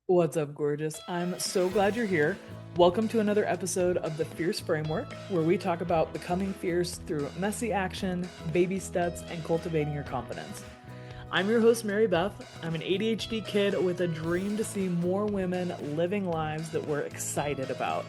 What's up, gorgeous? I'm so glad you're here. Welcome to another episode of the Fierce Framework, where we talk about becoming fierce through messy action, baby steps, and cultivating your confidence. I'm your host, Mary Beth. I'm an ADHD kid with a dream to see more women living lives that we're excited about.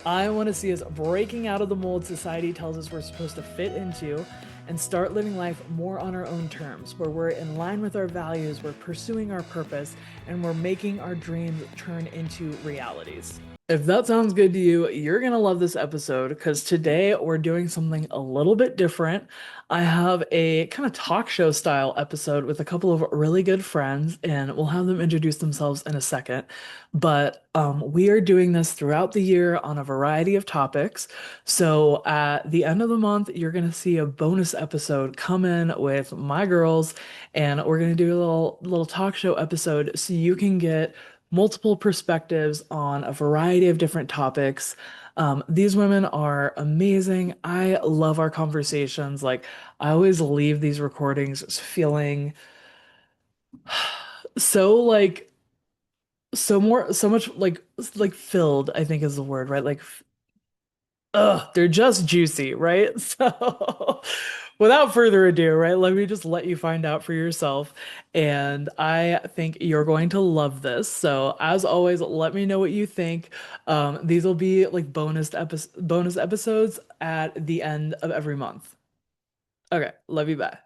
I want to see us breaking out of the mold society tells us we're supposed to fit into and start living life more on our own terms, where we're in line with our values, we're pursuing our purpose, and we're making our dreams turn into realities. If that sounds good to you, you're going to love this episode because today we're doing something a little bit different. I have a kind of talk show style episode with a couple of really good friends, and we'll have them introduce themselves in a second. But we are doing this throughout the year on a variety of topics. So at the end of the month, you're going to see a bonus episode come in with my girls, and we're going to do a little talk show episode so you can get multiple perspectives on a variety of different topics. These women are amazing. I love our conversations. Like, I always leave these recordings feeling so so much like filled, I think is the word, right? Like, they're just juicy, right? So, without further ado, right, let me just let you find out for yourself. And I think you're going to love this. So, as always, let me know what you think. These will be like bonus episodes at the end of every month. Okay, love you, bye.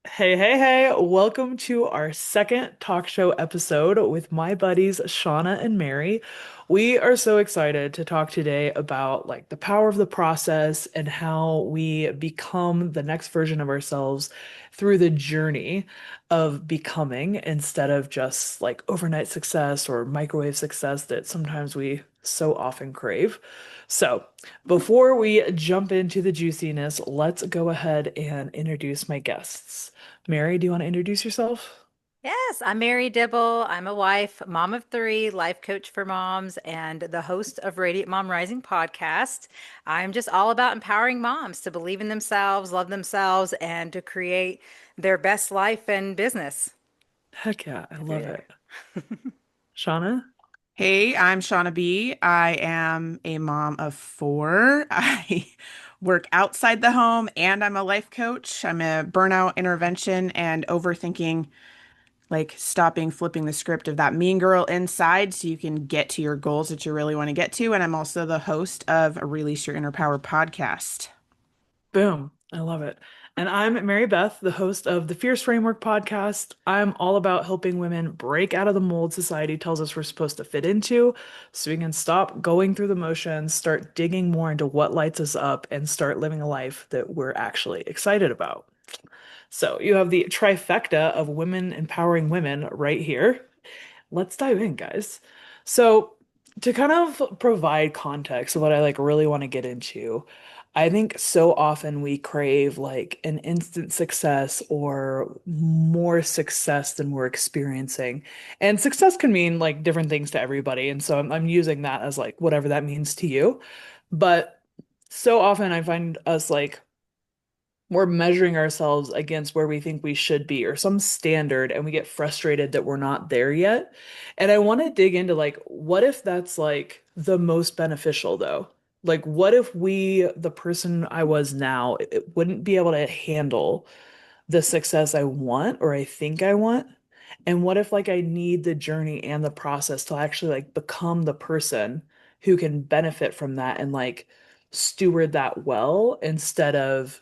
Hey, hey, hey, welcome to our second talk show episode with my buddies Shauna and Mary. We are so excited to talk today about like the power of the process and how we become the next version of ourselves through the journey of becoming instead of just like overnight success or microwave success that sometimes we so often crave. So, before we jump into the juiciness, let's go ahead and introduce my guests. Mary, do you want to introduce yourself? Yes, I'm Mary Dibble. I'm a wife, mom of three, life coach for moms, and the host of Radiant Mom Rising podcast. I'm just all about empowering moms to believe in themselves, love themselves, and to create their best life and business Heck yeah, I through love there. it. Shauna? Hey, I'm Shauna B. I am a mom of four. I work outside the home and I'm a life coach. I'm a burnout intervention and overthinking, like stopping flipping the script of that mean girl inside so you can get to your goals that you really want to get to. And I'm also the host of a Release Your Inner Power podcast. Boom. I love it. And I'm Mary Beth, the host of the Fierce Framework podcast. I'm all about helping women break out of the mold society tells us we're supposed to fit into so we can stop going through the motions, start digging more into what lights us up, and start living a life that we're actually excited about. So you have the trifecta of women empowering women right here. Let's dive in, guys. So, to kind of provide context of what I like really want to get into, I think so often we crave like an instant success or more success than we're experiencing. And success can mean like different things to everybody. And so I'm using that as like whatever that means to you. But so often I find us like we're measuring ourselves against where we think we should be or some standard and we get frustrated that we're not there yet. And I want to dig into like what if that's like the most beneficial though? Like what if the person I was now, it wouldn't be able to handle the success I want or I think I want? And what if like I need the journey and the process to actually like become the person who can benefit from that and like steward that well instead of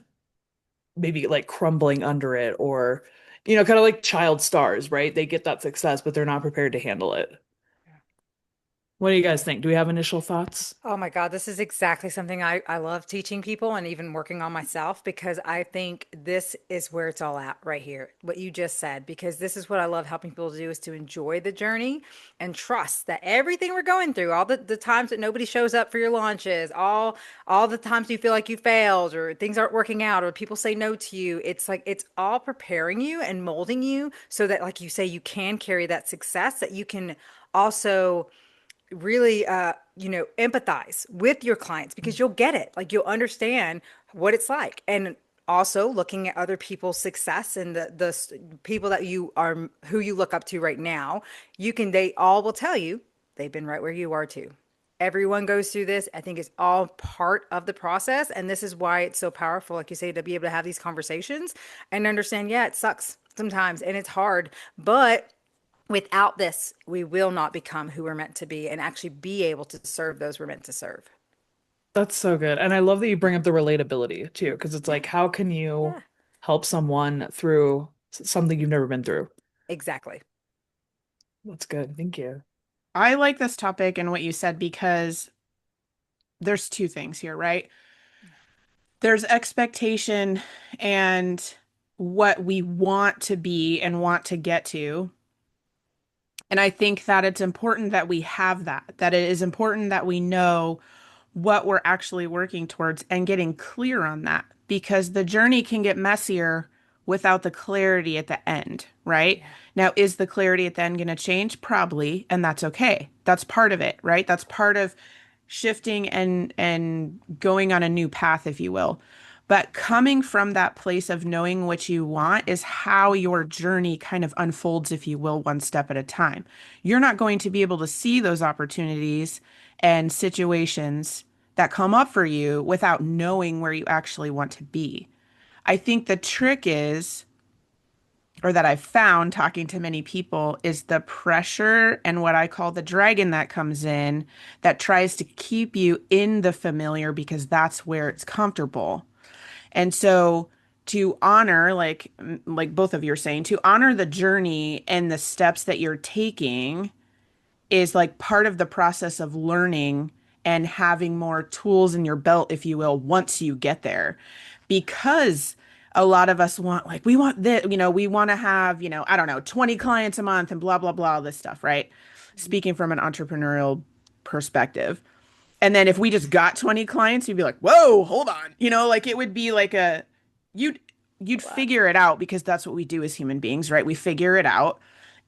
maybe like crumbling under it or kind of like child stars, right? They get that success, but they're not prepared to handle it. What do you guys think? Do we have initial thoughts? Oh my God, this is exactly something I love teaching people and even working on myself because I think this is where it's all at right here, what you just said, because this is what I love helping people to do is to enjoy the journey and trust that everything we're going through, all the times that nobody shows up for your launches, all the times you feel like you failed or things aren't working out or people say no to you, it's like it's all preparing you and molding you so that, like you say, you can carry that success that you can also really empathize with your clients because you'll get it, like you'll understand what it's like. And also looking at other people's success and people that you are, who you look up to right now, they all will tell you they've been right where you are too. Everyone goes through this. I think it's all part of the process. And this is why it's so powerful, like you say, to be able to have these conversations and understand, yeah, it sucks sometimes and it's hard, but without this, we will not become who we're meant to be and actually be able to serve those we're meant to serve. That's so good. And I love that you bring up the relatability too, because it's Yeah. like, how can you Yeah. help someone through something you've never been through? Exactly. That's good. Thank you. I like this topic and what you said because there's two things here, right? There's expectation and what we want to be and want to get to. And I think that it's important that we have that, that it is important that we know what we're actually working towards and getting clear on that because the journey can get messier without the clarity at the end, right? Yeah. Now, is the clarity at the end going to change? Probably, and that's okay. That's part of it, right? That's part of shifting and going on a new path, if you will. But coming from that place of knowing what you want is how your journey kind of unfolds, if you will, one step at a time. You're not going to be able to see those opportunities and situations that come up for you without knowing where you actually want to be. I think the trick is, or that I've found talking to many people, is the pressure and what I call the dragon that comes in that tries to keep you in the familiar because that's where it's comfortable. And so to honor, like both of you are saying, to honor the journey and the steps that you're taking is like part of the process of learning and having more tools in your belt, if you will, once you get there. Because a lot of us want, like, we want this, we want to have, I don't know, 20 clients a month and blah, blah, blah, all this stuff, right? Speaking from an entrepreneurial perspective. And then if we just got 20 clients, you'd be like, whoa, hold on. Like it would be like you'd you'd A lot. figure it out because that's what we do as human beings, right? We figure it out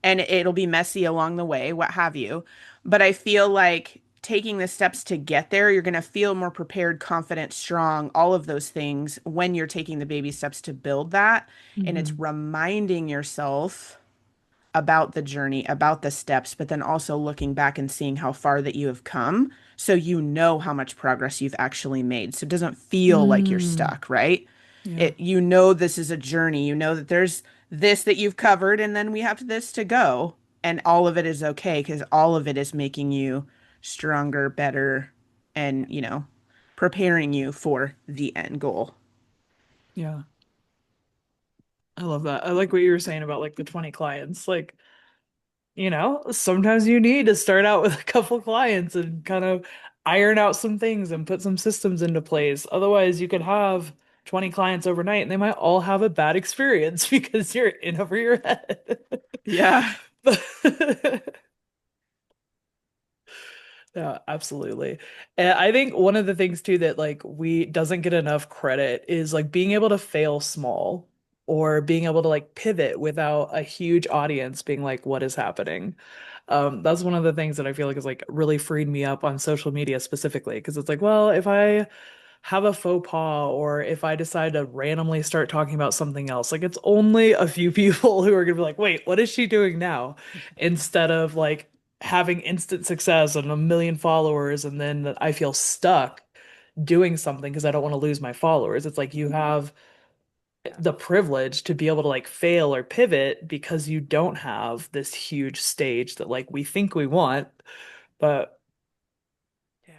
and it'll be messy along the way, what have you. But I feel like taking the steps to get there, you're going to feel more prepared, confident, strong, all of those things when you're taking the baby steps to build that. And it's Hmm. reminding yourself about the journey, about the steps, but then also looking back and seeing how far that you have come so you know how much progress you've actually made. So it doesn't feel like you're Mm. stuck, right? Yeah. This is a journey. You know that there's this that you've covered and then we have this to go. And all of it is okay because all of it is making you stronger, better, and, preparing you for the end goal. Yeah. I love that. I like what you were saying about like the 20 clients. Like, sometimes you need to start out with a couple clients and kind of iron out some things and put some systems into place. Otherwise, you could have 20 clients overnight and they might all have a bad experience because you're in over your head. Yeah. Yeah, absolutely. And I think one of the things too that like we doesn't get enough credit is like being able to fail small or being able to like pivot without a huge audience being like, what is happening? That's one of the things that I feel like is like really freed me up on social media specifically because it's like, well, if I have a faux pas or if I decide to randomly start talking about something else, like it's only a few people who are gonna be like, wait, what is she doing now? Instead of like having instant success and a million followers and then that I feel stuck doing something because I don't want to lose my followers. It's like you have Yeah. the privilege to be able to like fail or pivot because you don't have this huge stage that like we think we want. But Yeah.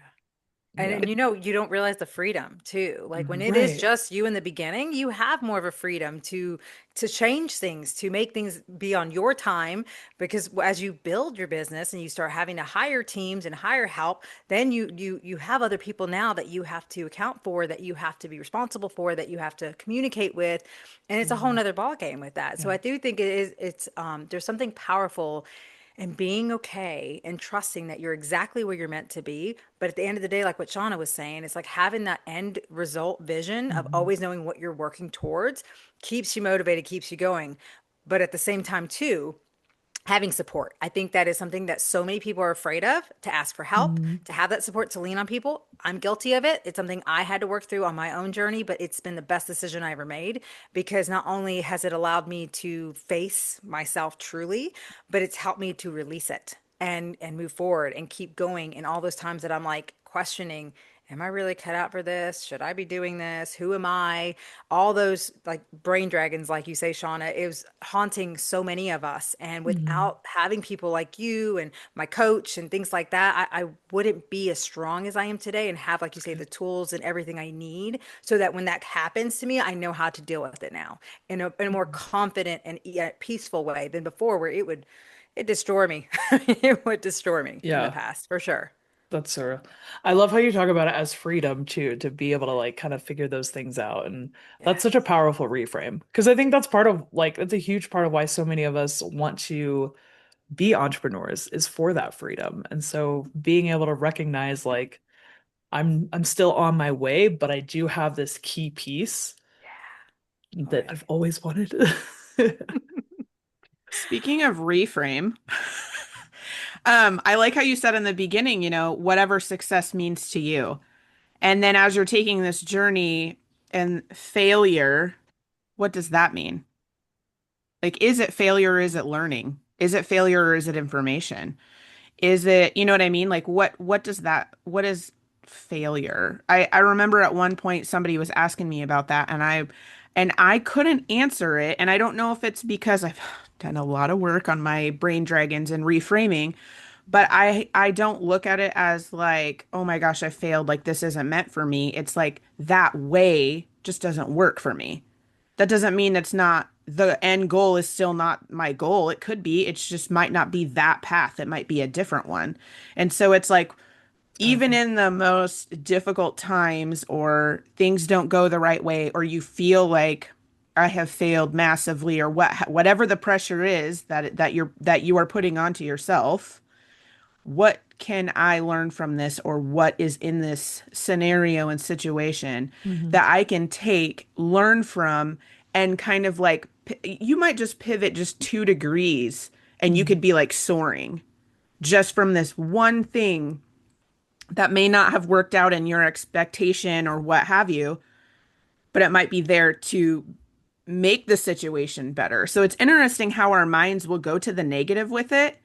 yeah, And you don't realize the freedom too. Like when it is right. just you in the beginning, you have more of a freedom to change things, to make things be on your time. Because as you build your business and you start having to hire teams and hire help, then you have other people now that you have to account for, that you have to be responsible for, that you have to communicate with, and it's a whole Mhm. nother ball game with that. So Yeah. I do think it's there's something powerful and being okay and trusting that you're exactly where you're meant to be. But at the end of the day, like what Shauna was saying, it's like having that end result vision of Mhm. always knowing what you're working towards keeps you motivated, keeps you going. But at the same time, too, having support. I think that is something that so many people are afraid of, to ask for help, Mhm. to have that support, to lean on people. I'm guilty of it. It's something I had to work through on my own journey, but it's been the best decision I ever made because not only has it allowed me to face myself truly, but it's helped me to release it and move forward and keep going in all those times that I'm like questioning, am I really cut out for this? Should I be doing this? Who am I? All those like brain dragons, like you say, Shauna, it was haunting so many of us. And Mhm. without having people like you and my coach and things like that, I wouldn't be as strong as I am today and have, like you say, the tools and everything I need so that when that happens to me, I know how to deal with it now in a more confident and peaceful way than before, where it destroy me. It would destroy me in the Yeah. past, for sure. That's so, I love how you talk about it as freedom too, to be able to like kind of figure those things out. And that's such a Yes. powerful reframe. Because I think that's part of like, that's a huge part of why so many of us want to be entrepreneurs is for that freedom. And so being able to recognize like, I'm still on my way, but I do have this key piece Yeah. Oh, that I've always wanted. Speaking of reframe, I like how you said in the beginning, whatever success means to you. And then as you're taking this journey and failure, what does that mean? Like, is it failure or is it learning? Is it failure or is it information? Is it, you know what I mean? Like what is failure? I remember at one point somebody was asking me about that and I couldn't answer it. And I don't know if it's because I've done a lot of work on my brain dragons and reframing, but I don't look at it as like, oh my gosh, I failed, like this isn't meant for me. It's like that way just doesn't work for me. That doesn't mean it's not the end goal is still not my goal. It could be, it's just might not be that path. It might be a different one. And so it's like, even Okay. in the most difficult times or things don't go the right way, or you feel like I have failed massively or whatever the pressure is that you are putting onto yourself, what can I learn from this or what is in this scenario and situation Hmm. that I can take, learn from, and kind of like you might just pivot just 2 degrees and you Hmm. could be like soaring just from this one thing that may not have worked out in your expectation or what have you, but it might be there to make the situation better. So it's interesting how our minds will go to the negative with it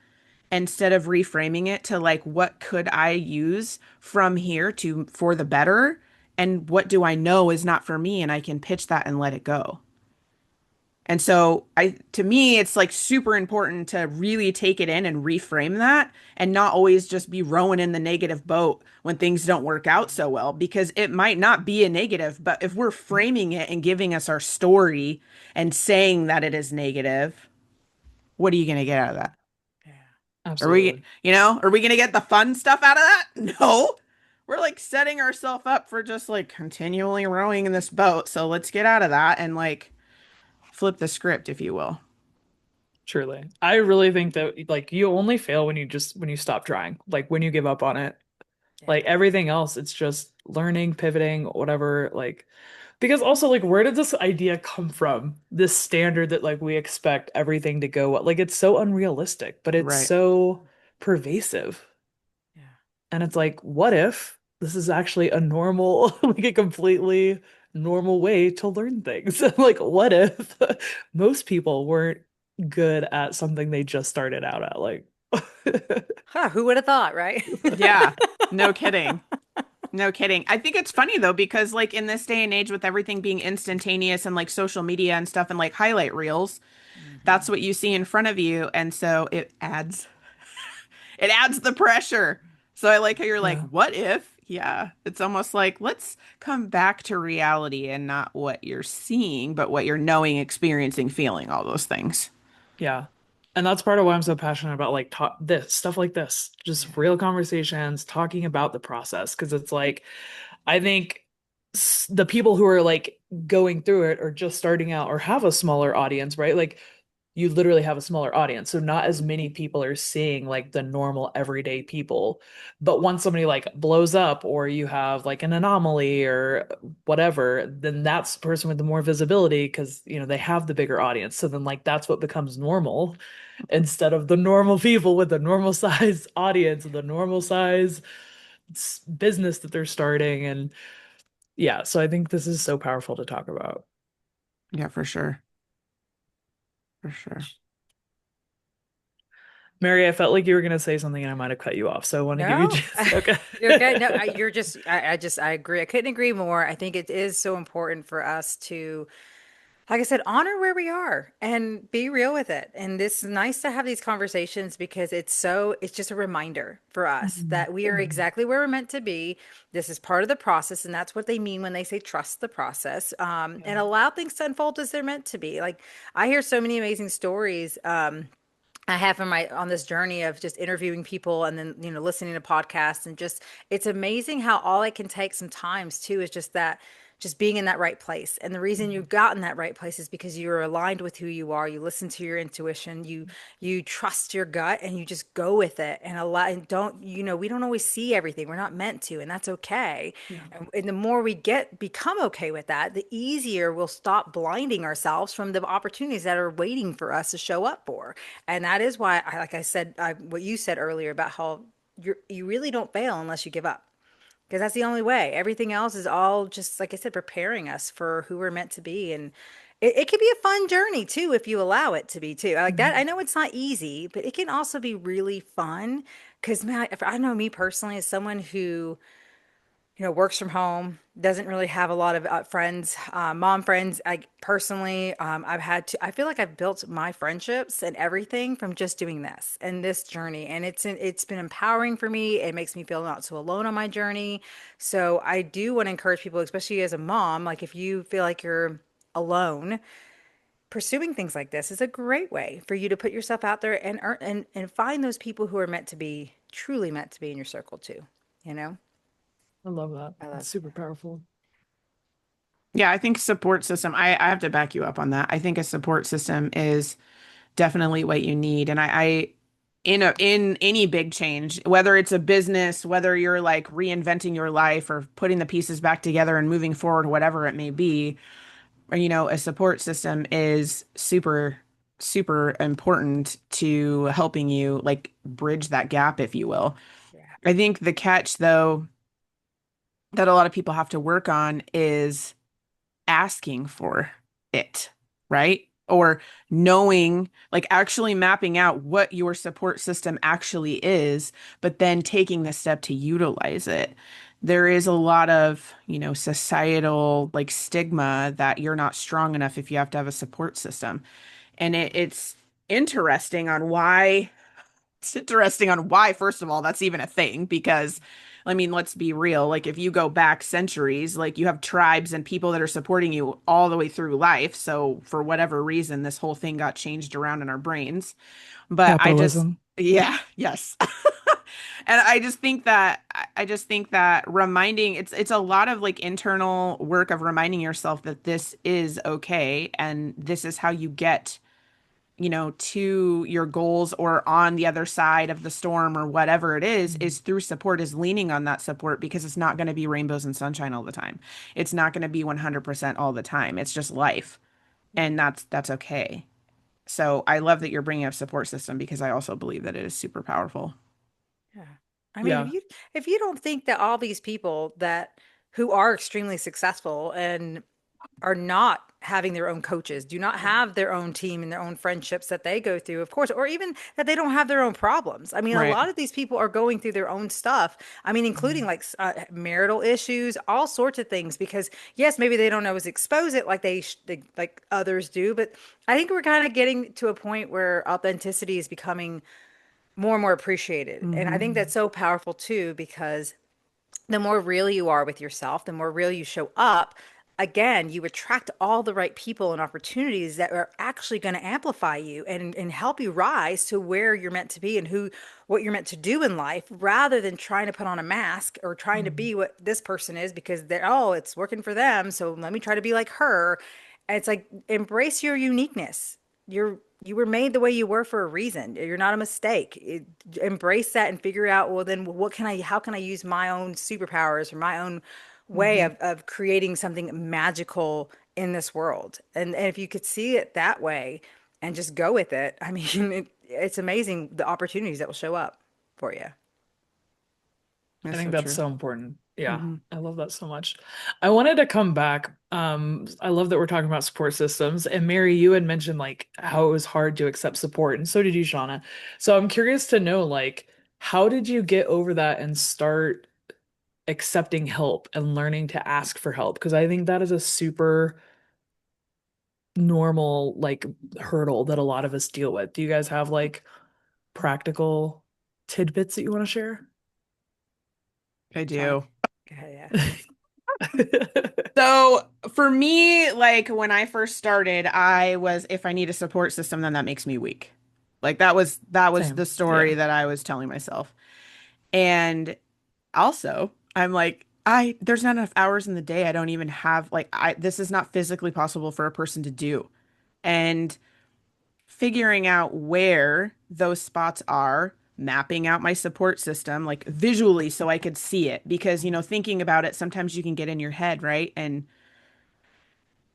instead of reframing it to like what could I use from here to for the better and what do I know is not for me and I can pitch that and let it go. And so I to me it's like super important to really take it in and reframe that and not always just be rowing in the negative boat when things don't work out so well because it might not be a negative, but if we're framing it and giving us our story and saying that it is negative, what are you going to get out of that? Yeah. Absolutely. Are we going to get the fun stuff out of that? No. We're like setting ourselves up for just like continually rowing in this boat. So let's get out of that and like flip the script, if you will. Truly. I really think that like you only fail when when you stop trying, like when you give up on it. Yeah. Like everything else, it's just learning, pivoting, whatever. Like, because also, like, where did this idea come from? This standard that, like, we expect everything to go, like, it's so unrealistic, but it's Right. so pervasive. Yeah. And it's like, what if this is actually a normal, like, a completely normal way to learn things? Like, what if most people weren't good at something they just started out at? Like, Huh, who would have thought, right? Yeah. No kidding. No kidding. I think it's funny though, because like in this day and age with everything being instantaneous and like social media and stuff and like highlight reels, that's Hmm. what you see in front of you. And so it adds the pressure. So I like how you're like, yeah. what if? Yeah. It's almost like let's come back to reality and not what you're seeing, but what you're knowing, experiencing, feeling, all those things. Yeah. And that's part of why I'm so passionate about like talk this stuff like this, just Yeah. real conversations, talking about the process. Cause it's like, I think the people who are like going through it or just starting out or have a smaller audience, right? Like you literally have a smaller audience. So not as many people are seeing like the normal everyday people. But once somebody like blows up or you have like an anomaly or whatever, then that's the person with the more visibility because, they have the bigger audience. So then like that's what becomes normal instead of the normal people with the normal size audience and the normal size business that they're starting. And yeah, so I think this is so powerful to talk about. Yeah, for sure. For sure. Mary, I felt like you were going to say something and I might have cut you off. So I want to give you a No, chance. Okay. you're good. No, I agree. I couldn't agree more. I think it is so important for us to, like I said, honor where we are and be real with it. And it's nice to have these conversations because it's just a reminder for us Mhm. that we are exactly where we're meant to be. This is part of the process. And that's what they mean when they say trust the process, Yeah. and allow things to unfold as they're meant to be. Like I hear so many amazing stories. I have in my on this journey of just interviewing people and then listening to podcasts and just it's amazing how all it can take sometimes too is just being in that right place. And the reason you Mhm. got in that right place is because you're aligned with who you are. You listen to your intuition, you trust your gut and you just go with it and allow and don't we don't always see everything. We're not meant to, and that's okay. Yeah. And the more we become okay with that, the easier we'll stop blinding ourselves from the opportunities that are waiting for us to show up for. And that is why like I said, what you said earlier about how you really don't fail unless you give up. Because that's the only way. Everything else is all just, like I said, preparing us for who we're meant to be. And it can be a fun journey too, if you allow it to be too. Like that, I Mhm. know it's not easy, but it can also be really fun. Because man, if I know me personally as someone who works from home, doesn't really have a lot of friends, mom friends. I personally, I feel like I've built my friendships and everything from just doing this and this journey. And it's been empowering for me. It makes me feel not so alone on my journey. So I do want to encourage people, especially as a mom, like if you feel like you're alone, pursuing things like this is a great way for you to put yourself out there and earn and find those people who are meant to be, truly meant to be in your circle too, you know? I love that. I It's love super powerful. Yeah, I think support system, I have to back you up on that. I think a support system is definitely what you need. And in any big change, whether it's a business, whether you're like reinventing your life or putting the pieces back together and moving forward, whatever it may be, or, a support system is super, super important to helping you like bridge that gap, if you will. it. I think the catch, though, that a lot of people have to work on is asking for it, right? Or knowing, like actually mapping out what your support system actually is, but then taking the step to utilize it. There is a lot of, societal like stigma that you're not strong enough if you have to have a support system. And it's interesting on why it's interesting on why, first of all, that's even a thing because, I mean, let's be real. Like, if you go back centuries, like, you have tribes and people that are supporting you all the way through life. So, for whatever reason, this whole thing got changed around in our brains. But Capitalism. yeah, yes. And I just think that reminding it's a lot of like internal work of reminding yourself that this is okay and this is how you get to your goals or on the other side of the storm or whatever it Mhm. is through support, is leaning on that support because it's not going to be rainbows and sunshine all the time. It's not going to be 100% all the time. It's just life. And that's okay. So I love that you're bringing up support system because I also believe that it is super powerful. Yeah. I mean, Yeah. if you don't think that all these people that who are extremely successful and are not having their own coaches, do not have their own team and their own friendships that they go through, of course, or even that they don't have their own problems. I mean, a Right. lot of these people are going through their own stuff. I mean, including Mhm. like marital issues, all sorts of things. Because yes, maybe they don't always expose it like like others do, but I think we're kind of getting to a point where authenticity is becoming more and more appreciated. And I think Hmm. that's so powerful too, because the more real you are with yourself, the more real you show up, again, you attract all the right people and opportunities that are actually going to amplify you and help you rise to where you're meant to be and what you're meant to do in life, rather than trying to put on a mask or trying to Mhm. be what this person is because it's working for them. So let me try to be like her. And it's like embrace your uniqueness. you were made the way you were for a reason. You're not a mistake. Embrace that and figure out, well, then how can I use my own superpowers or my own way Hmm. of creating something magical in this world? And if you could see it that way and just go with it, I mean, it's amazing the opportunities that will show up for you. I That's think so that's true. so important. Yeah, Hmm. I love that so much. I wanted to come back. I love that we're talking about support systems. And Mary, you had mentioned like how it was hard to accept support, and so did you, Shauna. So I'm curious to know, like, how did you get over that and start accepting help and learning to ask for help? Because I think that is a super normal like hurdle that a lot of us deal with. Do you guys have like practical tidbits that you want to share? I Shauna, do. go ahead, yeah. So for me, like when I first started, I was, if I need a support system, then that makes me weak. Like that was the Same. story Yeah. that I was telling myself. And also, I'm like, there's not enough hours in the day. I don't even have like this is not physically possible for a person to do. And figuring out where those spots are, mapping out my support system like visually so I could see it because thinking about it, sometimes you can get in your head, right? And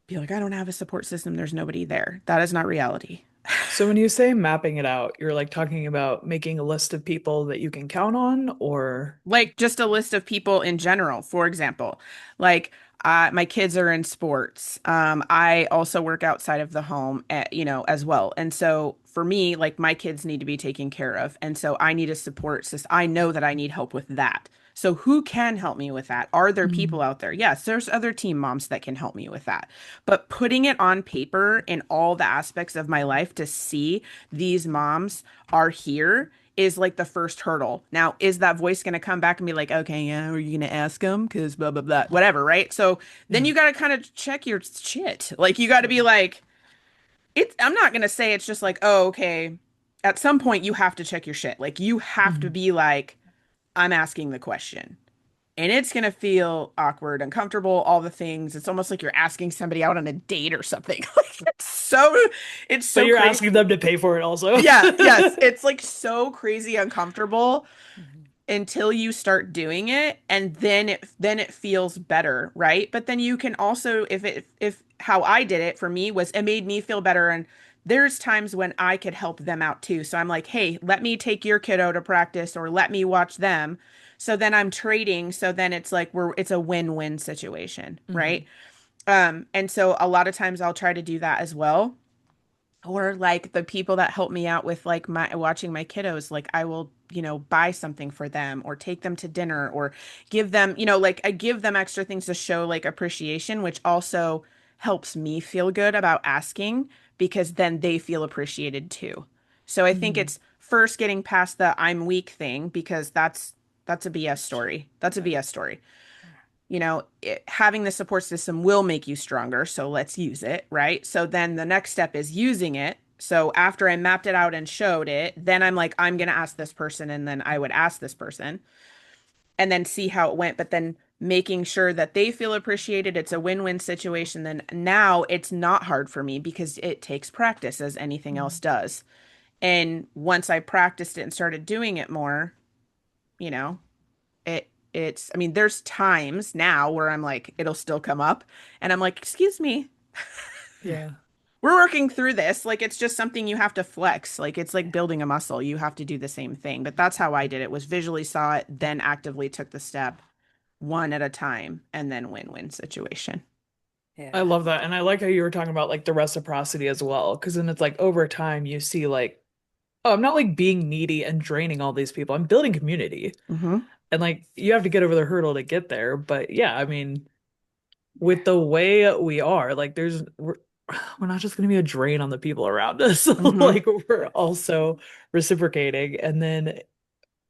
be like, I don't have a support system. There's nobody there. That is not reality. So when you say mapping it out, you're like talking about making a list of people that you can count on, or Like just a list of people in general, for example, like my kids are in sports. I also work outside of the home, as well. And so for me, like my kids need to be taken care of. And so I need a support system. I know that I need help with that. So who can help me with that? Are there people mm, out there? Yes, there's other team moms that can help me with that. But putting it on paper in all the aspects of my life to see these moms are here is like the first hurdle. Now, is that voice going to come back and be like, okay, yeah, are you going to ask them? Because blah, blah, blah, whatever, right? So then yeah. you got to kind of check your shit. Like, you got to be like, I'm not going to say it's just like, oh, okay. At some point, you have to check your shit. Like, you have to Mhm. be like, I'm asking the question. And it's going to feel awkward, uncomfortable, all the things. It's almost like you're asking somebody out on a date or something. Like, it's But so you're asking crazy. them to pay for it also. Yeah, yes. It's like so crazy uncomfortable Mhm. until you start doing it, and then it feels better, right? But then you can also, if how I did it for me was it made me feel better, and there's times when I could help them out too. So I'm like, hey, let me take your kiddo to practice or let me watch them. So then I'm trading, so then it's like it's a win-win situation, right? Mhm. And so a lot of times I'll try to do that as well, or like the people that help me out with like my watching my kiddos, like I will buy something for them or take them to dinner or give them, like I give them extra things to show like appreciation, which also helps me feel good about asking because then they feel appreciated too. So I think Mhm. it's first getting past the I'm weak thing, because that's a BS story. That's a BS story. Having the support system will make you stronger. So let's use it, right? So then the next step is using it. So after I mapped it out and showed it, then I'm like, I'm going to ask this person. And then I would ask this person and then see how it went. But then making sure that they feel appreciated, it's a win win situation. Then now it's not hard for me because it takes practice as anything else Mhm. does. And once I practiced it and started doing it more, you know, it's I mean there's times now where I'm like it'll still come up and I'm like, excuse me, Yeah. we're working through this. Like it's just something you have to flex. Like it's like building a muscle, you have to do the same thing. But that's how I did it, was visually saw it, then actively took the step one at a time, and then win-win situation. I Yeah. love that. And I like how you were talking about like the reciprocity as well. Because then it's like over time you see like, oh, I'm not like being needy and draining all these people. I'm building community. Mm-hmm. And like you have to get over the hurdle to get there. But yeah, I mean, Yeah. with the way we are, like we're not just going to be a drain on the people around us. Mm-hmm. Like we're also reciprocating. And then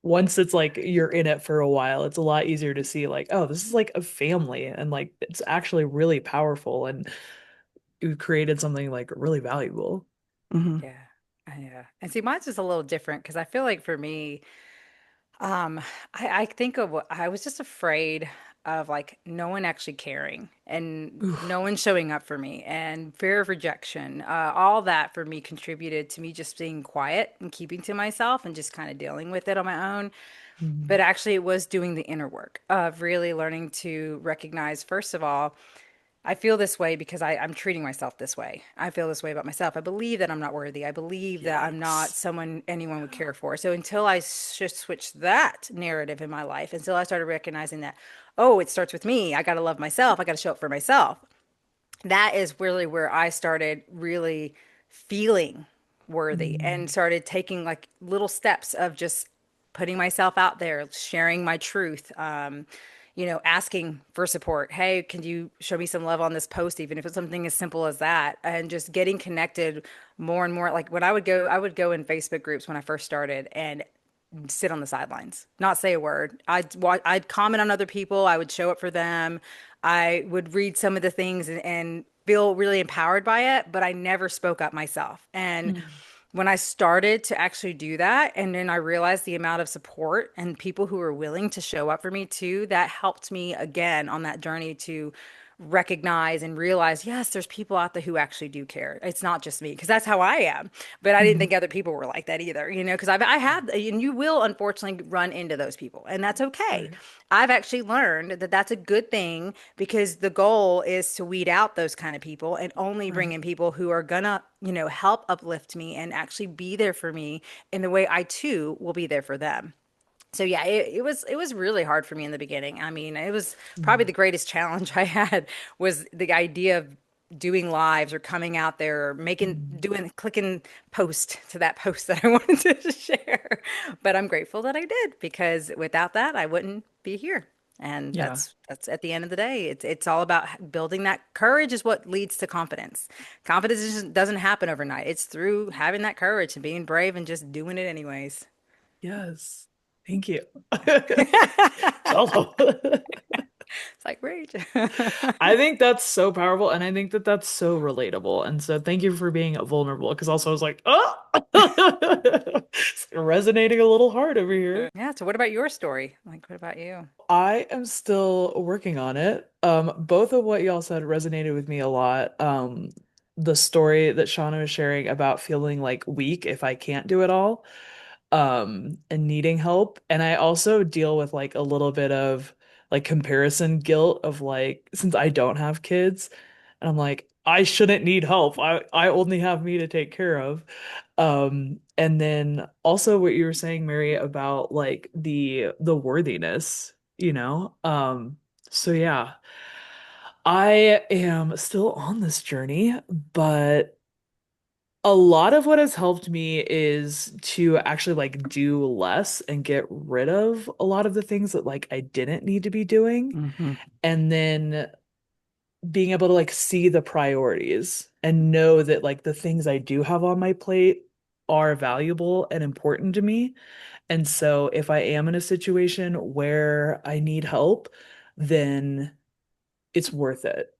once it's like you're in it for a while, it's a lot easier to see like, oh, this is like a family and like it's actually really powerful and you've created something like really valuable. Mm-hmm. Yeah. Yeah. And see, mine's just a little different because I feel like for me, Um, I think of what I was just afraid of like no one actually caring and no Oof. one showing up for me and fear of rejection. All that for me contributed to me just being quiet and keeping to myself and just kind of dealing with it on my own. But Mhm. actually, it was doing the inner work of really learning to recognize, first of all, I feel this way because I'm treating myself this way. I feel this way about myself. I believe that I'm not worthy. I believe that I'm not Yikes. someone anyone would care for. So until I just switched that narrative in my life, until I started recognizing that, oh, it starts with me. I got to love myself. I got to show up for myself. That is really where I started really feeling worthy and Mm. started taking like little steps of just putting myself out there, sharing my truth, asking for support. Hey, can you show me some love on this post, even if it's something as simple as that, and just getting connected more and more. Like when I would go in Facebook groups when I first started and sit on the sidelines, not say a word. I'd comment on other people. I would show up for them. I would read some of the things and feel really empowered by it, but I never spoke up myself. And Mm. when I started to actually do that, and then I realized the amount of support and people who were willing to show up for me too, that helped me again on that journey to recognize and realize, yes, there's people out there who actually do care. It's not just me, because that's how I am. But I didn't Mhm. think other people were like that either, because I had, and you will unfortunately run into those people, and that's okay. Right. I've actually learned that that's a good thing because the goal is to weed out those kind of people and only bring Right. in people who are gonna, help uplift me and actually be there for me in the way I too will be there for them. So yeah, it was really hard for me in the beginning. I mean, it was probably the Mm. greatest challenge I had was the idea of doing lives or coming out there or Mm. clicking post to that post that I wanted to share. But I'm grateful that I did because without that, I wouldn't be here. And Yeah. that's at the end of the day, it's all about building that courage is what leads to confidence. Confidence just doesn't happen overnight. It's through having that courage and being brave and just doing it anyways. Yes. Thank you. It's Shallow. like rage. I think that's so powerful, and I think that that's so relatable. And so, thank you for being vulnerable. Because also, I was like, oh, it's resonating a little hard over here. Yeah. So what about your story? Like, what about you? I am still working on it. Both of what y'all said resonated with me a lot. The story that Shauna was sharing about feeling like weak if I can't do it all, and needing help. And I also deal with like a little bit of like comparison guilt of like, since I don't have kids, and I'm like, I shouldn't need help. I only have me to take care of. And then also what you were saying, Mary, about like the worthiness, you know? So yeah, I am still on this journey, but a lot of what has helped me is to actually like do less and get rid of a lot of the things that like I didn't need to be doing. Hmm. And then being able to like see the priorities and know that like the things I do have on my plate are valuable and important to me. And so if I am in a situation where I need help, then it's worth it.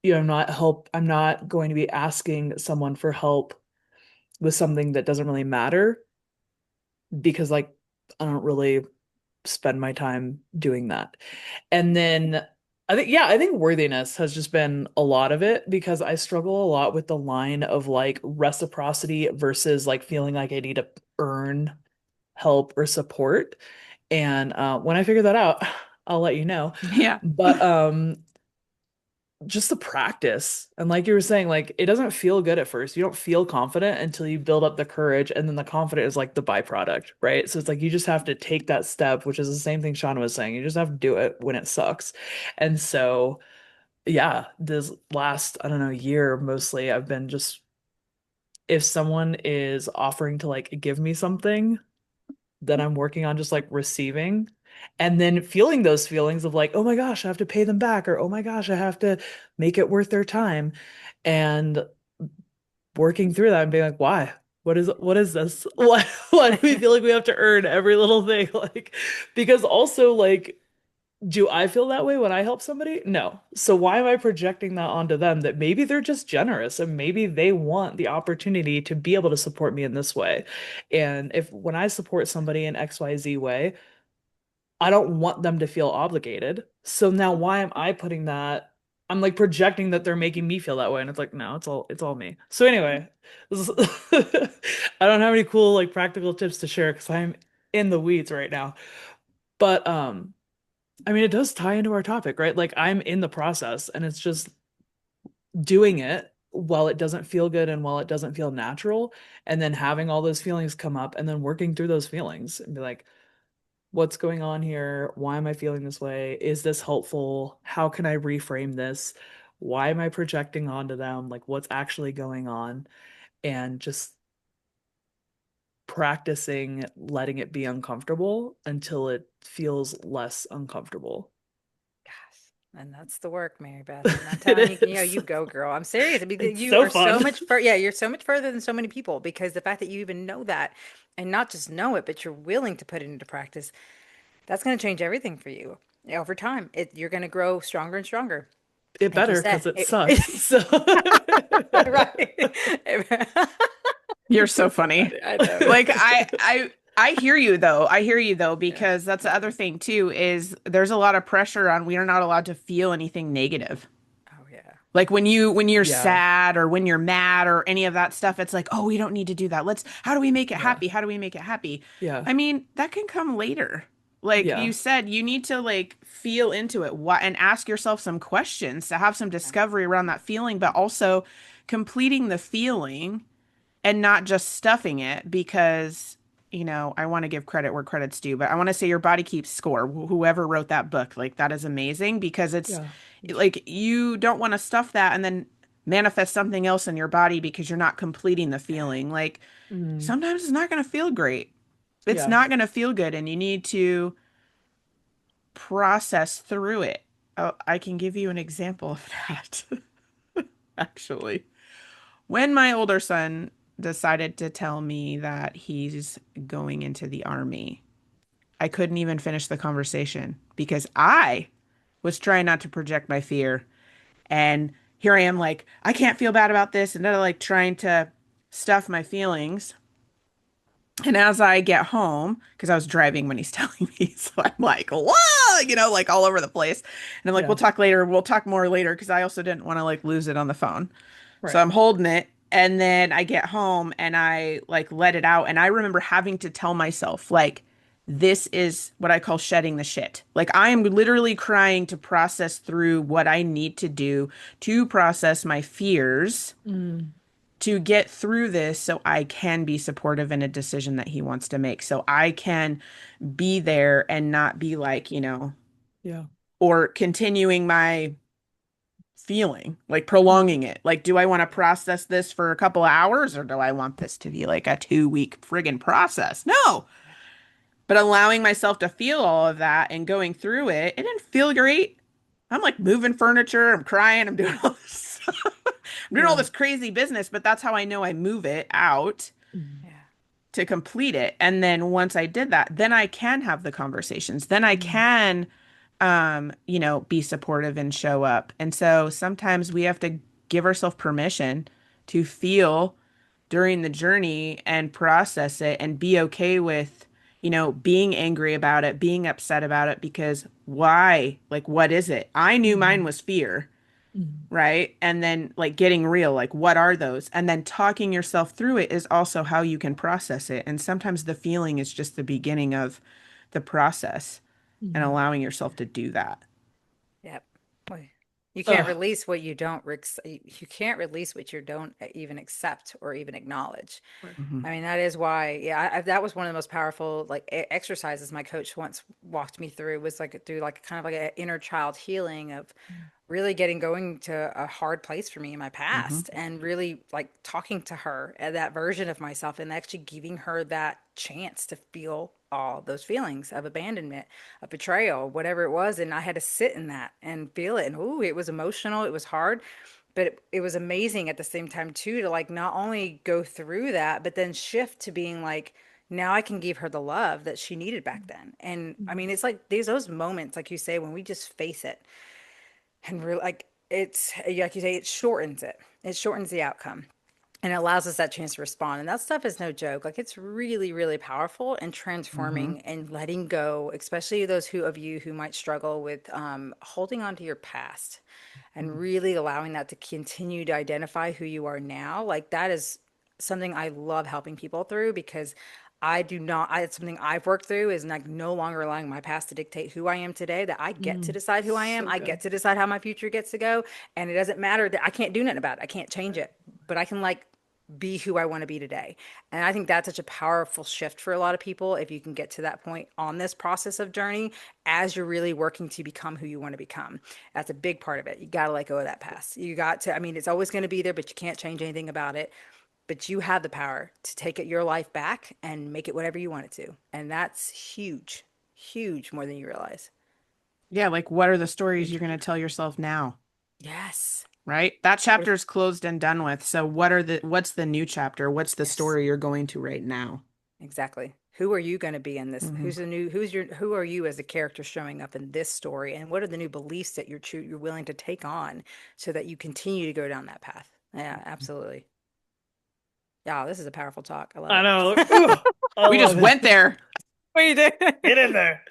You know, I'm not going to be asking someone for help with something that doesn't really matter because like I don't really spend my time doing that. And then I think worthiness has just been a lot of it because I struggle a lot with the line of like reciprocity versus like feeling like I need to earn help or support. And when I figure that out, I'll let you know. Yeah. But just the practice. And like you were saying, like it doesn't feel good at first. You don't feel confident until you build up the courage, and then the confidence is like the byproduct, right? So it's like you just have to take that step, which is the same thing Shauna was saying. You just have to do it when it sucks. And so, yeah, this last, I don't know, year mostly, I've been just if someone is offering to like give me something, that I'm working on just like receiving and then feeling those feelings of like, oh my gosh, I have to pay them back, or oh my gosh, I have to make it worth their time. And working through that and being like, why? What is this? Why do we feel like we have to earn every little thing? Like, because also like, do I feel that way when I help somebody? No. So why am I projecting that onto them that maybe they're just generous and maybe they want the opportunity to be able to support me in this way? And if when I support somebody in XYZ way, I don't want them to feel obligated. So now why am I putting that? I'm like projecting that they're making me feel that way, and it's like, no, it's all me. So anyway, this is I don't have any cool like practical tips to share because I'm in the weeds right now. But I mean it does tie into our topic, right? Like I'm in the process and it's just doing it while it doesn't feel good and while it doesn't feel natural, and then having all those feelings come up and then working through those feelings and be like, what's going on here? Why am I feeling this way? Is this helpful? How can I reframe this? Why am I projecting onto them? Like, what's actually going on? And just practicing letting it be uncomfortable until it feels less uncomfortable. Gosh, and that's the work, Mary Beth. I'm not It telling you, is. you go, girl. I'm serious. I mean, It's you so are so fun. much further. Yeah, you're so much further than so many people because the fact that you even know that and not just know it, but you're willing to put it into practice, that's going to change everything for you over time. You're going to grow stronger and stronger. It Like you better said, because it sucks. So right. You're It's so so funny. funny. I know. Like I hear you though. I hear you though, Yeah. because that's the other thing too, is there's a lot of pressure on we are not allowed to feel anything negative. Oh yeah. Like when you're yeah, sad or when you're mad or any of that stuff, it's like, oh, we don't need to do that. Let's how do we make it yeah, happy? How do we make it happy? yeah, I mean, that can come later. Like you yeah, said, you need to like feel into it and ask yourself some questions to have some discovery around that feeling, but also completing the feeling and not just stuffing it because, I want to give credit where credit's due, but I want to say your body keeps score. Whoever wrote that book, like that is amazing because it's yeah, like you don't want to stuff that and then manifest something else in your body because you're not completing the Yeah. feeling. Like mm, sometimes it's not going to feel great. It's yeah, not going to feel good and you need to process through it. Oh, I can give you an example of that, actually. When my older son decided to tell me that he's going into the army, I couldn't even finish the conversation because I was trying not to project my fear. And here I am, like, I can't feel bad about this. And then, like, trying to stuff my feelings. And as I get home, because I was driving when he's telling me, so I'm like, whoa, like all over the place. And I'm like, we'll yeah, talk later. We'll talk more later because I also didn't want to like lose it on the phone. So right. I'm holding it. And then I get home and I like let it out. And I remember having to tell myself, like, this is what I call shedding the shit. Like, I am literally crying to process through what I need to do to process my fears Mm, to get through this so I can be supportive in a decision that he wants to make. So I can be there and not be like, yeah, or continuing my feeling, like mm, prolonging it. Like, do I want to process this for a couple of hours or do I want this to be like a 2 week friggin' process? No. But allowing myself to feel all of that and going through it, it didn't feel great. I'm like moving furniture, I'm crying, I'm doing all this stuff. I'm doing all yeah, this crazy business, but that's how I know I move it out mm, Yeah. to complete it. And then once I did that, then I can have the conversations. Then I mm, can be supportive and show up. And so sometimes we have to give ourselves permission to feel during the journey and process it and be okay with, being angry about it, being upset about it because why? Like, what is it? I knew mine mm, was fear, mm, right? And then like getting real, like what are those? And then talking yourself through it is also how you can process it. And sometimes the feeling is just the beginning of the process and mm. allowing yourself to do that. Yep. Well, you can't Ugh, release what you don't you can't release what you don't even accept or even acknowledge. right. Hmm. I mean, that is why, yeah, that was one of the most powerful like exercises my coach once walked me through was like through like kind of like an inner child healing of really getting going to a hard place for me in my Hmm. past and really like talking to her at that version of myself and actually giving her that chance to feel all those feelings of abandonment, of betrayal, whatever it was. And I had to sit in that and feel it. And ooh, it was emotional, it was hard, but it was amazing at the same time too to like not only go through that, but then shift to being like, now I can give her the love that she needed back then. And I Mm, mean, it's like these those moments, like you say, when we just face it and really like it's like you say, it shortens the outcome. And it allows us that chance to respond. And that stuff is no joke. Like it's really, really powerful and Hmm. transforming and letting go, especially those who of you who might struggle with holding on to your past and really allowing that to continue to identify who you are now. Like that is something I love helping people through because I do not, it's something I've worked through is like no longer allowing my past to dictate who I am today, that I get to Mm, decide who I am. so I get good. to decide how my future gets to go. And it doesn't matter that I can't do nothing about it. I can't change it, but I can like be who I want to be today. And I think that's such a powerful shift for a lot of people if you can get to that point on this process of journey as you're really working to become who you want to become. That's a big part of it. You got to let go of that past. You got to, I mean, it's always going to be there, but you can't change anything about it. But you have the power to take it your life back and make it whatever you want it to. And that's huge, huge more than you realize. Yeah, like what are the stories Game you're going to changer. tell yourself now? Yes. Right? That chapter is closed and done with. So what's the new chapter? What's the Yes. story you're going to right now? Exactly. Who are you going to be in this? Hmm. Who are you as a character showing up in this story? And what are the new beliefs that you're willing to take on so that you continue to go down that path? Yeah, absolutely. Yeah, this is a powerful talk. I love I it. know. Ooh, I We just love went it. there. What are you Get in doing? there.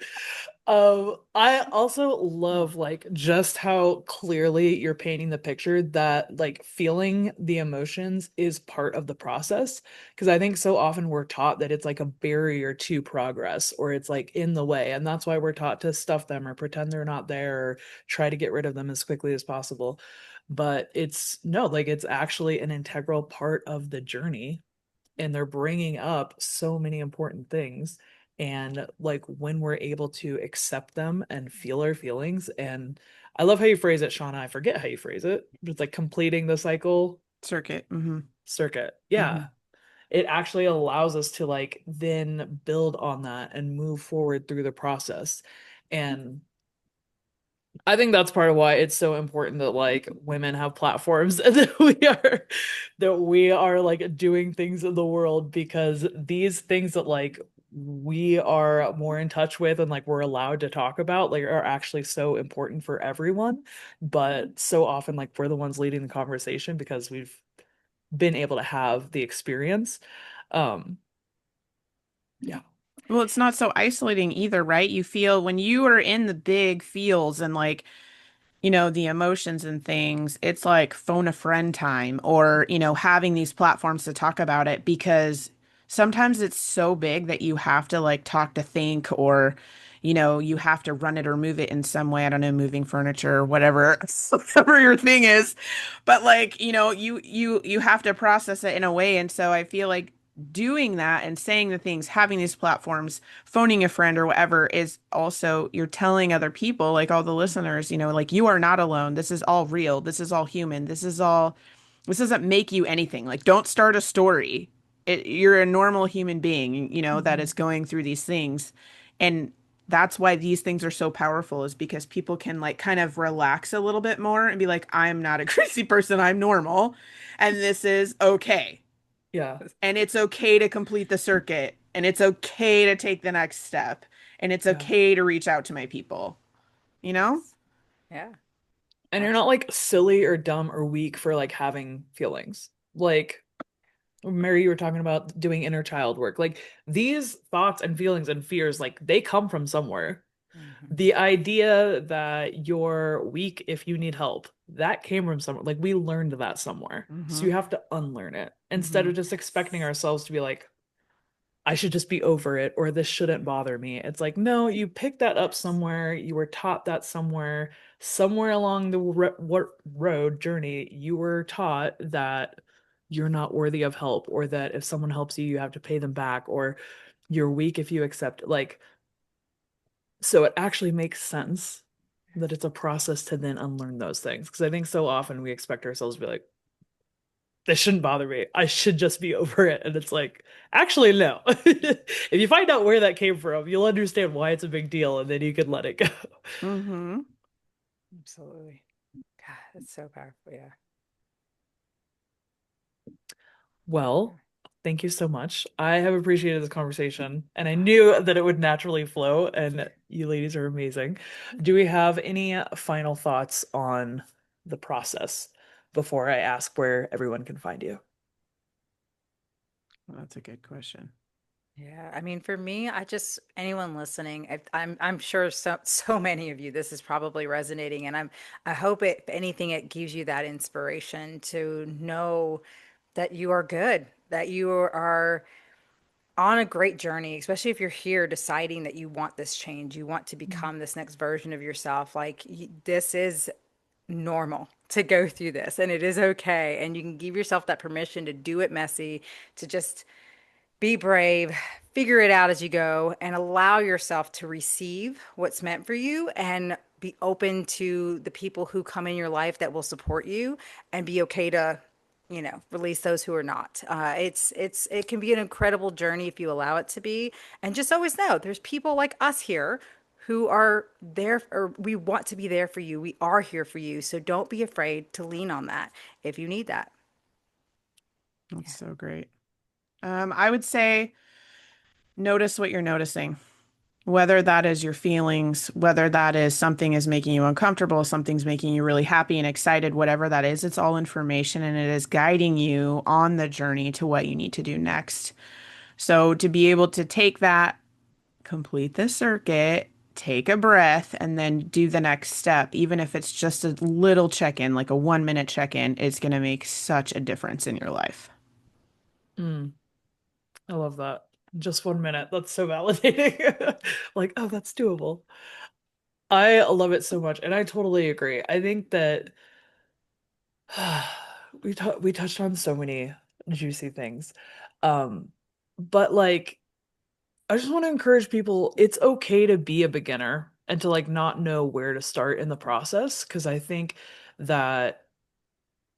I also love like just how clearly you're painting the picture that like feeling the emotions is part of the process. Because I think so often we're taught that it's like a barrier to progress or it's like in the way. And that's why we're taught to stuff them or pretend they're not there or try to get rid of them as quickly as possible. But it's no, like it's actually an integral part of the journey and they're bringing up so many important things and like when we're able to accept them and feel our feelings and I love how you phrase it, Shauna. I forget how you phrase it, but it's like completing the cycle Circuit. Hmm. circuit. Yeah, Hmm. it actually allows us to like then build on that and move forward through the process. And I think that's part of why it's so important that like women have platforms and that we are like doing things in the world because these things that like we are more in touch with and like we're allowed to talk about like are actually so important for everyone. But so often like we're the ones leading the conversation because we've been able to have the experience. Um, yeah. Well, it's not so isolating either, right? You feel when you are in the big fields and like the emotions and things, it's like phone a friend time or, having these platforms to talk about it because sometimes it's so big that you have to like talk to think or, you have to run it or move it in some way. I don't know, moving furniture or whatever, whatever your thing is. But like, you have to process it in a way. And so I feel like doing that and saying the things, having these platforms, phoning a friend or whatever is also you're telling other people, like all the listeners, like you are not alone. This is all real. This is all human. This doesn't make you anything. Like don't start a story. You're a normal human being, that Mhm. is going through these things. And that's why these things are so powerful is because people can like kind of relax a little bit more and be like, I'm not a crazy person. I'm normal. And this is okay. Yeah. And it's okay to complete the circuit. And it's okay to take the next step. And it's Yeah. okay to reach out to my people, you know? Yes. Yeah, And you're not absolutely. like silly or dumb or weak for like having feelings. Like Mary, you were talking about doing inner child work. Like these thoughts and feelings and fears, like they come from somewhere. Hmm. The idea that you're weak if you need help, that came from somewhere. Like we learned that somewhere. So Mm-hmm. you have to unlearn it instead Mm-hmm. of just expecting Yes. ourselves to be like, I should just be over it or this shouldn't bother me. It's like, no, you picked that up Yes. somewhere. You were taught that somewhere, somewhere along the road journey, you were taught that you're not worthy of help or that if someone helps you, you have to pay them back or you're weak if you accept like so it actually makes sense that it's a process to then unlearn those things because I think so often we expect ourselves to be like this shouldn't bother me. I should just be over it. And it's like, actually, no. If you find out where that came from, you'll understand why it's a big deal and then you can let it go. Mm-hmm. Absolutely. God, that's so powerful. Yeah. Well, thank you so much. I have appreciated this conversation and I knew that it would naturally flow, and you ladies are amazing. Do we have any final thoughts on the process before I ask where everyone can find you? That's a good question. Yeah, I mean, for me, I just anyone listening, I'm sure so many of you, this is probably resonating, and I hope it, if anything, it gives you that inspiration to know that you are good, that you are on a great journey, especially if you're here deciding that you want this change, you want to become this next version of yourself. Like this is normal to go through this, and it is okay, and you can give yourself that permission to do it messy, to just be brave, figure it out as you go, and allow yourself to receive what's meant for you and be open to the people who come in your life that will support you and be okay to, release those who are not. It can be an incredible journey if you allow it to be. And just always know there's people like us here who are there, or we want to be there for you. We are here for you. So don't be afraid to lean on that if you need that. That's so great. I would say notice what you're noticing, whether that is your feelings, whether that is something is making you uncomfortable, something's making you really happy and excited, whatever that is, it's all information and it is guiding you on the journey to what you need to do next. So to be able to take that, complete the circuit, take a breath, and then do the next step, even if it's just a little check-in, like a 1 minute check-in, it's going to make such a difference in your life. Mm, I love that. Just 1 minute. That's so validating. Like, oh, that's doable. I love it so much, and I totally agree. I think that we touched on so many juicy things. Um, but like I just want to encourage people, it's okay to be a beginner and to like not know where to start in the process because I think that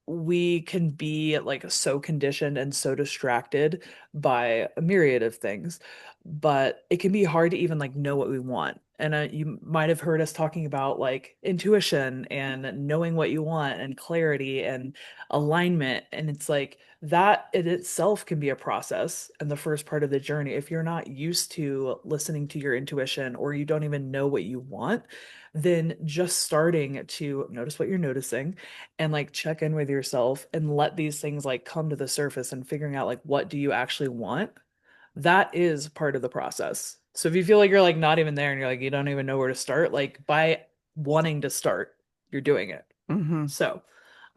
we can be like so conditioned and so distracted by a myriad of things, but it can be hard to even like know what we want. And you might have heard us talking about like intuition and knowing what you want and clarity and alignment. And it's like that in itself can be a process and the first part of the journey. If you're not used to listening to your intuition or you don't even know what you want, then just starting to notice what you're noticing and like check in with yourself and let these things like come to the surface and figuring out like what do you actually want, that is part of the process. So if you feel like you're like not even there and you're like you don't even know where to start, like by wanting to start, you're doing it. Hmm. So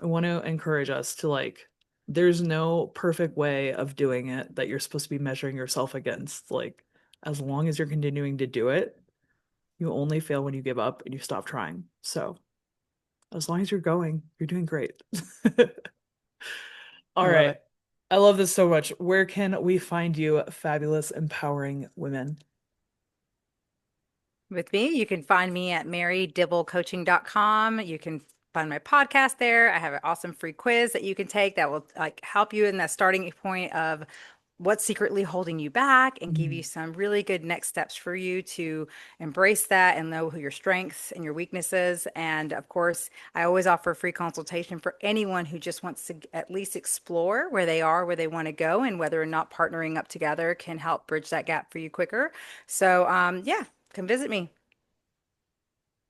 I want to encourage us to like there's no perfect way of doing it that you're supposed to be measuring yourself against. Like as long as you're continuing to do it, you only fail when you give up and you stop trying. So as long as you're going, you're doing great. I All love right. it. I love this so much. Where can we find you, fabulous, empowering women? With me, you can find me at marydibblecoaching.com. You can find my podcast there. I have an awesome free quiz that you can take that will like help you in that starting point of what's secretly holding you back and give you Mm. some really good next steps for you to embrace that and know who your strengths and your weaknesses. And of course, I always offer a free consultation for anyone who just wants to at least explore where they are, where they want to go, and whether or not partnering up together can help bridge that gap for you quicker. So, yeah, come visit me.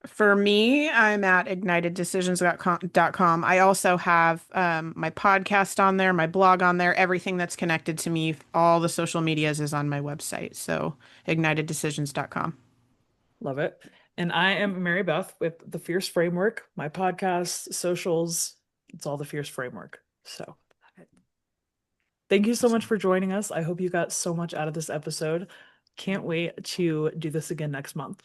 For me, I'm at igniteddecisions.com. I also have my podcast on there, my blog on there, everything that's connected to me, all the social medias is on my website. So igniteddecisions.com. Love it. And I am Mary Beth with the Fierce Framework, my podcast, socials. It's all the Fierce Framework. So thank you so much Awesome. for joining us. I hope you got so much out of this episode. Can't wait to do this again next month.